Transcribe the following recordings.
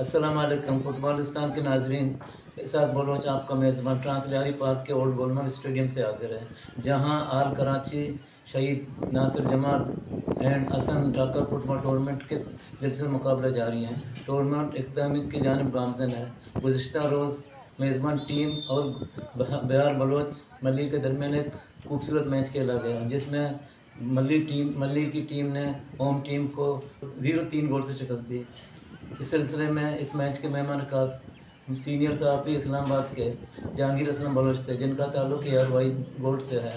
अस्सलाम वालेकुम। फुटबॉलिस्तान के नाजरीन, इसाक बलोच आपका मेज़बान ट्रांसलियारी पार्क के ओल्ड गोलमर स्टेडियम से हाजिर है, जहां all Karachi Shaheed Nasir Jamal and Hasan Dhaka football tournament के दिलचस्प मुकाबले जारी हैं। टूर्नामेंट इख्तितामी की जानिब गामजन है। गुज़िश्ता रोज़ मेज़बान टीम और बिहार बलोच मल्ली के दरमियान एक खूबसूरत मैच खेला गया, जिसमें मल्ली की टीम ने होम टीम को 0-3 गोल से शिकस्त दी। इस सिलसिले में इस मैच के मेहमान खास सीनियर सहाफ़ी इस्लामाबाद के जहांगीर असलम बलोच थे, जिनका ताल्लुक एयरवाई गोल्ड से है।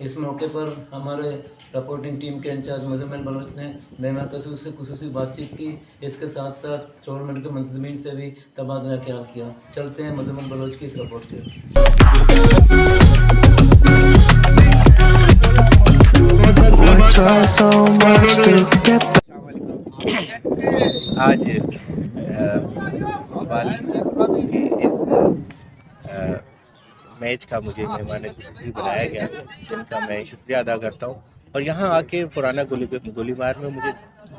इस मौके पर हमारे रिपोर्टिंग टीम के इंचार्ज मुज़म्मिल बलोच ने मेहमान खसूस से खुसूसी बातचीत की। इसके साथ साथ टूर्नामेंट के मुंतज़मीन से भी तबादला ख्याल किया। चलते हैं मुज़म्मिल बलोच की इस रिपोर्ट के। आज फुटबॉल के इस मैच का मुझे मेहमान खुसूसी बनाया गया, जिनका मैं शुक्रिया अदा करता हूँ। और यहाँ आके पुराना गोलीबार में मुझे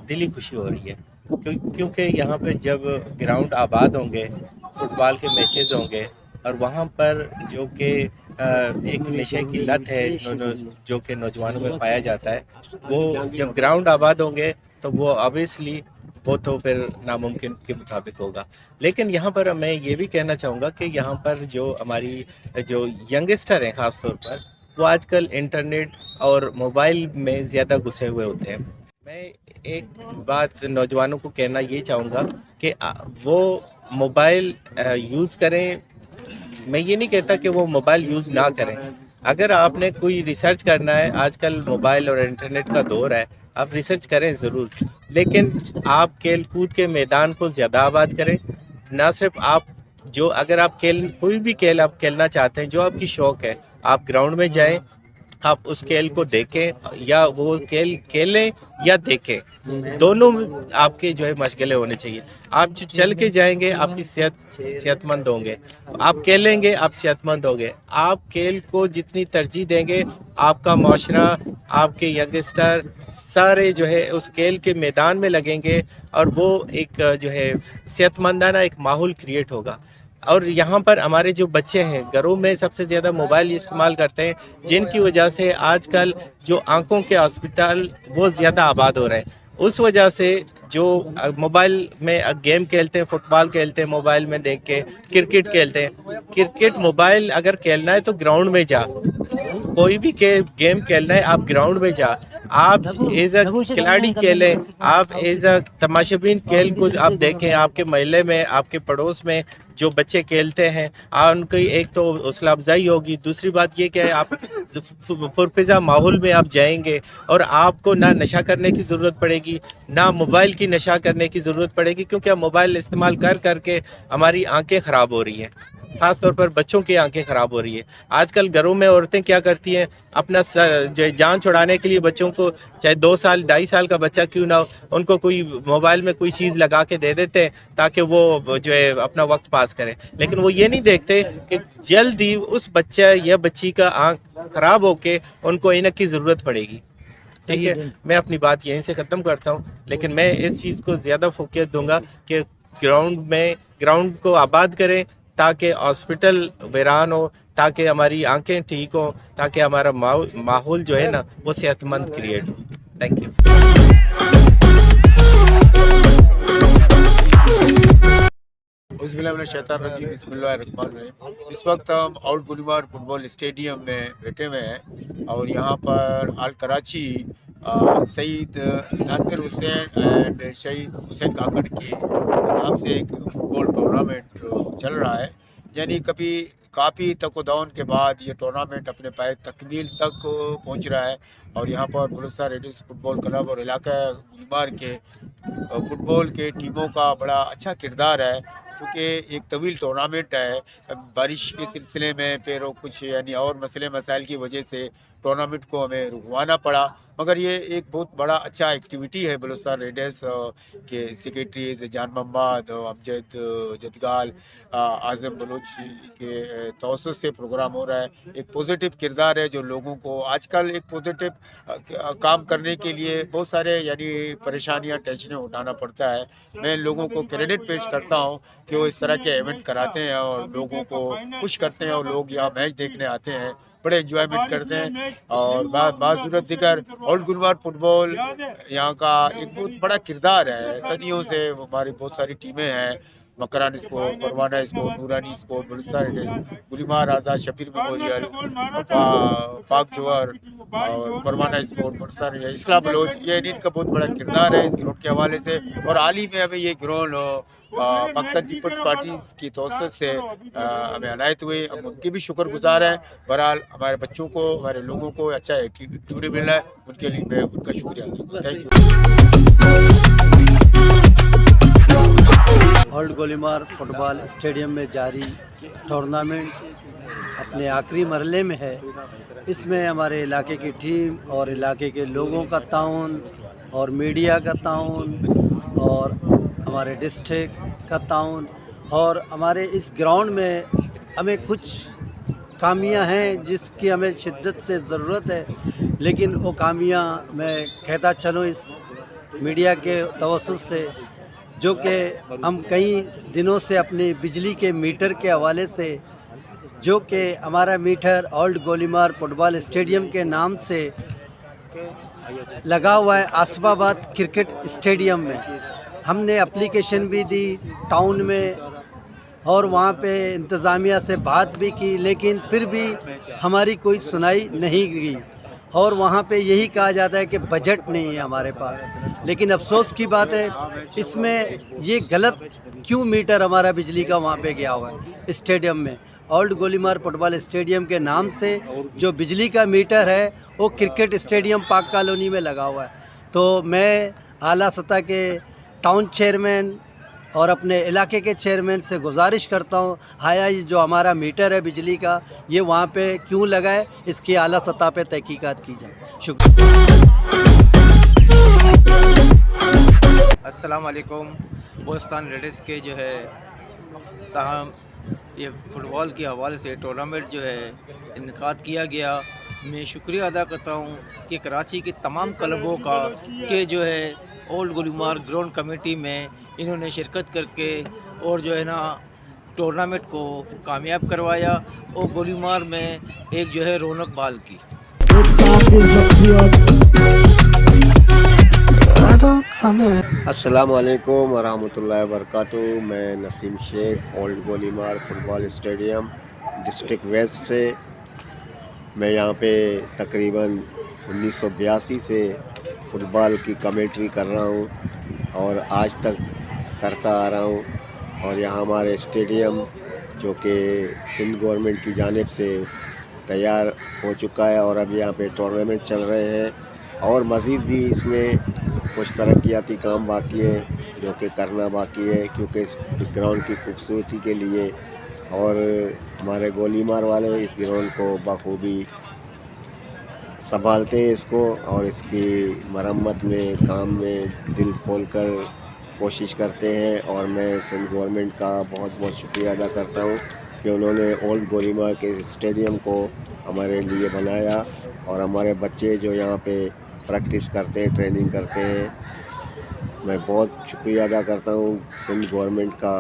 दिली खुशी हो रही है, क्योंकि यहाँ पे जब ग्राउंड आबाद होंगे, फुटबॉल के मैचेस होंगे, और वहाँ पर जो कि एक नशे की लत है जो कि नौजवानों में पाया जाता है, वो जब ग्राउंड आबाद होंगे तो वो ऑब्वियसली वो तो फिर नामुमकिन के मुताबिक होगा। लेकिन यहाँ पर मैं ये भी कहना चाहूँगा कि यहाँ पर जो हमारी जो यंगस्टर हैं ख़ास तौर पर, वो आजकल इंटरनेट और मोबाइल में ज़्यादा घुसे हुए होते हैं। मैं एक बात नौजवानों को कहना ये चाहूँगा कि वो मोबाइल यूज़ करें। मैं ये नहीं कहता कि वो मोबाइल यूज़ ना करें। अगर आपने कोई रिसर्च करना है, आजकल मोबाइल और इंटरनेट का दौर है, आप रिसर्च करें ज़रूर, लेकिन आप खेल कूद के मैदान को ज़्यादा आबाद करें। ना सिर्फ आप अगर आप कोई भी खेल आप खेलना चाहते हैं, जो आपकी शौक़ है, आप ग्राउंड में जाएं, आप उस खेल को देखें, या वो खेल खेलें या देखें, दोनों आपके जो है मशगले होने चाहिए। आप जो चल के जाएंगे, आपकी सेहतमंद होंगे, आप खेलेंगे, आप सेहतमंद होंगे। आप खेल को जितनी तरजीह देंगे, आपका माशरा, आपके यंगस्टर सारे जो है उस खेल के मैदान में लगेंगे, और वो एक जो है सेहतमंदाना एक माहौल क्रिएट होगा। और यहाँ पर हमारे जो बच्चे हैं, घरों में सबसे ज़्यादा मोबाइल इस्तेमाल करते हैं, जिनकी वजह से आजकल जो आंखों के हॉस्पिटल वो ज़्यादा आबाद हो रहे हैं। उस वजह से जो मोबाइल में गेम खेलते हैं, फुटबॉल खेलते हैं, मोबाइल में देख के क्रिकेट खेलते हैं। क्रिकेट मोबाइल अगर खेलना है तो ग्राउंड में जा, कोई भी गेम खेलना है आप ग्राउंड में जा, आप एज अ खिलाड़ी खेलें, आप एज अ तमाशाबीन खेल को आप देखें। आपके महल्ले में, आपके पड़ोस में जो बच्चे खेलते हैं, उनकी एक तो हौसला अफजाई होगी। दूसरी बात ये कि आप पुरफिज़ा माहौल में आप जाएंगे, और आपको ना नशा करने की ज़रूरत पड़ेगी, ना मोबाइल की नशा करने की ज़रूरत पड़ेगी, क्योंकि अब मोबाइल इस्तेमाल करके हमारी आंखें ख़राब हो रही हैं। ख़ास तौर पर बच्चों की आंखें ख़राब हो रही है। आजकल घरों में औरतें क्या करती हैं, अपना जो जान छुड़ाने के लिए बच्चों को, चाहे 2 साल 2.5 साल का बच्चा क्यों ना हो, उनको कोई मोबाइल में कोई चीज़ लगा के दे देते हैं ताकि वो जो है अपना वक्त पास करें। लेकिन वो ये नहीं देखते कि जल्द ही उस बच्चा या बच्ची का आँख ख़राब होके उनको ऐनक की ज़रूरत पड़ेगी। ठीक है, मैं अपनी बात यहीं से ख़त्म करता हूँ, लेकिन मैं इस चीज़ को ज़्यादा फोकस दूंगा कि ग्राउंड को आबाद करें, ताकि हॉस्पिटल वीरान हो, ताकि हमारी आंखें ठीक हो, ताकि हमारा माहौल जो है ना वो सेहतमंद क्रिएट हो। Thank you. इस वक्त हम आउट गुलिबार फुटबॉल स्टेडियम में बैठे हुए हैं, और यहाँ पर आल कराची शहीद नासिर हुसैन एंड शहीद हुसैन काकड़ के नाम से एक फुटबॉल टूर्नामेंट चल रहा है। यानी काफ़ी तकोदान के बाद ये टूर्नामेंट अपने तकमील तक पहुँच रहा है। और यहाँ पर बुलस्तान रेडिस फुटबॉल क्लब और इलाका गुलिबार के फुटबॉल के टीमों का बड़ा अच्छा किरदार है, क्योंकि एक तवील टूर्नामेंट है। बारिश के सिलसिले में फिर कुछ यानी और मसले मसाइल की वजह से टूर्नामेंट को हमें रुकवाना पड़ा, मगर ये एक बहुत बड़ा अच्छा एक्टिविटी है। बलूचिस्तान रेडर्स के सेक्रेटरीज जान मोहम्मद, अमजद जदगाल, आज़म बलूच के तवज्जुह से प्रोग्राम हो रहा है। एक पॉजिटिव किरदार है जो लोगों को आजकल एक पॉजिटिव काम करने के लिए बहुत सारे यानी परेशानियां, टेंशनें उठाना पड़ता है। मैं लोगों को क्रेडिट पेश करता हूं कि वो इस तरह के इवेंट कराते हैं और लोगों को खुश करते हैं, और लोग यहाँ मैच देखने आते हैं, बड़े एंजॉयमेंट करते हैं। और बाज़ूरत दिगर ओल्ड गुलमार फुटबॉल यहाँ का एक बहुत बड़ा किरदार है। सदियों से हमारी बहुत सारी टीमें हैं, मकरान स्पोर्ट, परवाना स्पोर्ट, नूरानी स्पोर्ट, बलूचिस्तान रेडर्स, गुलीमार आज़ाद, शबीर मेमोरियल, पाक जोहर और परवाना स्पोर्ट, बलूचिस्तान, इस्लाम बलोच, ये इनका बहुत बड़ा किरदार है इस ग्राउंड के हवाले से। और हाल ही में हमें ये ग्राउंड पाकिस्तान पीपल्स पार्टी की तवज्जुह से हमें अनायत हुई, हम उनके भी शुक्रगुजार हैं। बहरहाल हमारे बच्चों को, हमारे लोगों को अच्छा एक्टिविटी मिल रहा है, उनके लिए मैं उनका शुक्रिया अदा करता हूं। Thank you. Old गोलीमार football stadium में जारी टूर्नामेंट अपने आखिरी मरहले में है। इसमें हमारे इलाके की टीम और इलाके के लोगों का ताउन और मीडिया का ताउन और हमारे डिस्ट्रिक्ट का ताउन, और हमारे इस ग्राउंड में हमें कुछ खामियां हैं जिसकी हमें शिद्दत से ज़रूरत है, लेकिन वो खामियां मैं कहता चलूँ इस मीडिया के तवज्जुह से, जो कि हम कई दिनों से अपनी बिजली के मीटर के हवाले से, जो कि हमारा मीटर ओल्ड गोलीमार फुटबॉल स्टेडियम के नाम से लगा हुआ है आसिफाबाद क्रिकेट स्टेडियम में, हमने एप्लीकेशन भी दी टाउन में और वहाँ पे इंतज़ामिया से बात भी की, लेकिन फिर भी हमारी कोई सुनाई नहीं की। और वहाँ पे यही कहा जाता है कि बजट नहीं है हमारे पास। लेकिन अफसोस की बात है, इसमें ये गलत क्यों मीटर हमारा बिजली का वहाँ पे गया हुआ है स्टेडियम में। ओल्ड गोलीमार फुटबॉल स्टेडियम के नाम से जो बिजली का मीटर है वो क्रिकेट स्टेडियम पाक कॉलोनी में लगा हुआ है। तो मैं आला सतह के टाउन चेयरमैन और अपने इलाके के चेयरमैन से गुजारिश करता हूँ, आया ये जो हमारा मीटर है बिजली का ये वहाँ पे क्यों लगा है, इसकी आला सतह पे तहकीकात की जाए। शुक्रिया। अस्सलाम वालेकुम। बलूचिस्तान रेडर्स के जो है ताहम ये फ़ुटबॉल के हवाले से टूर्नामेंट जो है इनकाद किया गया। मैं शुक्रिया अदा करता हूँ कि कराची के तमाम क्लबों का के जो है ओल्ड गोलीमार ग्राउंड कमेटी में इन्होंने शिरकत करके और जो है ना टूर्नामेंट को कामयाब करवाया और गोलीमार में एक जो है रौनक बाल की। अस्सलाम वालेकुम वरहमतुल्लाहि वबरकातुहू। मैं Naseem Sheikh, old गोलीमार football stadium district waste से। मैं यहाँ पे तकरीबन 1982 से फ़ुटबॉल की कमेंट्री कर रहा हूँ और आज तक करता आ रहा हूँ। और यहाँ हमारे स्टेडियम जो कि सिंध गवर्नमेंट की जानिब से तैयार हो चुका है और अब यहाँ पे टूर्नामेंट चल रहे हैं और मज़ीद भी इसमें कुछ तरक्याती काम बाकी है जो कि करना बाकी है, क्योंकि इस ग्राउंड की खूबसूरती के लिए और हमारे गोलीमार वाले इस ग्राउंड को बखूबी संभालते हैं इसको और इसकी मरम्मत में काम में दिल खोलकर कोशिश करते हैं। और मैं सिंध गवर्नमेंट का बहुत बहुत शुक्रिया अदा करता हूँ कि उन्होंने ओल्ड गोलीमार के स्टेडियम को हमारे लिए बनाया और हमारे बच्चे जो यहाँ पे प्रैक्टिस करते हैं, ट्रेनिंग करते हैं। मैं बहुत शुक्रिया अदा करता हूँ सिंध गवर्नमेंट का,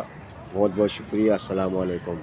बहुत बहुत शुक्रिया। अस्सलाम वालेकुम।